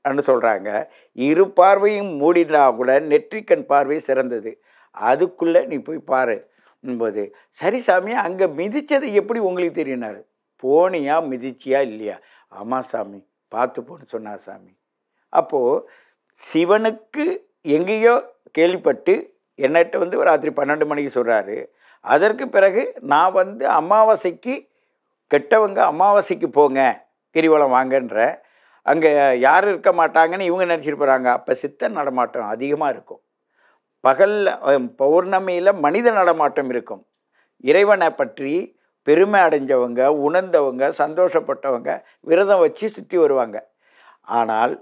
என்று சொல்கிறாங்க. இரு பார்வையும் மூடினா கூட நெற்றிக்கண் பார்வை சிறந்தது, அதுக்குள்ளே நீ போய் பாரு என்பது. சரி சாமி, அங்கே மிதித்தது எப்படி உங்களுக்கு தெரியினார்? போனியா மிதிச்சியா இல்லையா? ஆமாம் சாமி, பார்த்து போன்னு சொன்னார் சாமி. அப்போது சிவனுக்கு எங்கேயோ கேள்விப்பட்டு என்னட்ட வந்து ராத்திரி 12 மணிக்கு சொல்கிறாரு. அதற்கு பிறகு நான் வந்து அமாவாசைக்கு கெட்டவங்க அமாவாசைக்கு போங்க கிரிவலம் வாங்கன்ற, அங்கே யாரும் இருக்க மாட்டாங்கன்னு இவங்க நினச்சிட்டு போகிறாங்க. அப்போ சித்த நடமாட்டம் அதிகமாக இருக்கும். பகல் பௌர்ணமியில் மனித நடமாட்டம் இருக்கும். இறைவனை பற்றி பெருமை அடைஞ்சவங்க, உணர்ந்தவங்க, சந்தோஷப்பட்டவங்க விரதம் வச்சு சுற்றி வருவாங்க. ஆனால்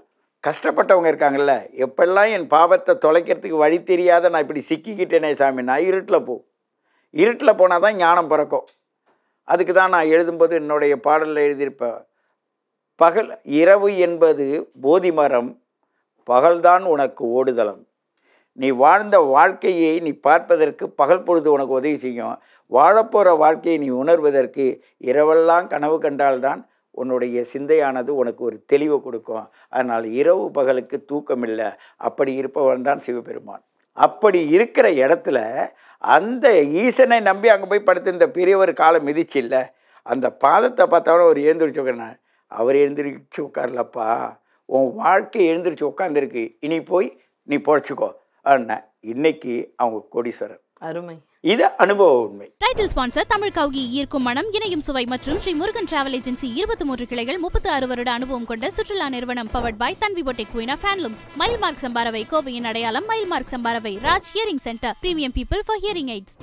கஷ்டப்பட்டவங்க இருக்காங்கல்ல, எப்பெல்லாம் என் பாவத்தை தொலைக்கிறதுக்கு வழி தெரியாத நான் இப்படி சிக்கிக்கிட்டேனே சாமி, நான் இருட்டில் போனால் தான் ஞானம் பிறக்கும். அதுக்கு தான் நான் எழுதும்போது என்னுடைய பாடலில் எழுதியிருப்பேன், பகல் இரவு என்பது போதி மரம், பகல்தான் உனக்கு ஓடுதலம். நீ வாழ்ந்த வாழ்க்கையை நீ பார்ப்பதற்கு பகல் பொழுது உனக்கு உதவி செய்யும். வாழப்போகிற வாழ்க்கையை நீ உணர்வதற்கு இரவெல்லாம் கனவு கண்டால்தான் உன்னுடைய சிந்தையானது உனக்கு ஒரு தெளிவை கொடுக்கும். அதனால் இரவு பகலுக்கு தூக்கம் இல்லை. அப்படி இருப்பவன் தான் சிவபெருமான். அப்படி இருக்கிற இடத்துல அந்த ஈசனை நம்பி அங்கே போய் படுத்து இந்த பெரியவர் காலை மிதிச்சு இல்லை, அந்த பாதத்தை பார்த்தாவோட அவர் எழுந்திரிச்சு உட்கார். அவர் எழுந்திரிச்சு உட்கார்லப்பா, உன் வாழ்க்கை எழுந்திரிச்சு உட்காந்துருக்கு, இனி போய் நீ பொழைச்சிக்கோ அண்ணா. இன்னைக்கு அவங்க கோடீஸ்வரர். அருமை. இது அனுபவ உண்மை. டைட்டில் ஸ்பான்சர் தமிழ் கௌகி, ஈர்க்கும் மனம், இணையும் சுவை மற்றும் ஸ்ரீ முருகன் டிராவல் ஏஜென்சி 23 கிளைகள், 36 வருட அனுபவம் கொண்ட சுற்றுலா நிறுவனம். Powered by Tanvi boutique queen of handlooms. Mile mark சம்பாரவை, கோவையின் அடையாளம் மைல் மார்க் சம்பாரவை. Raj hearing centre, premium people for hearing AIDS.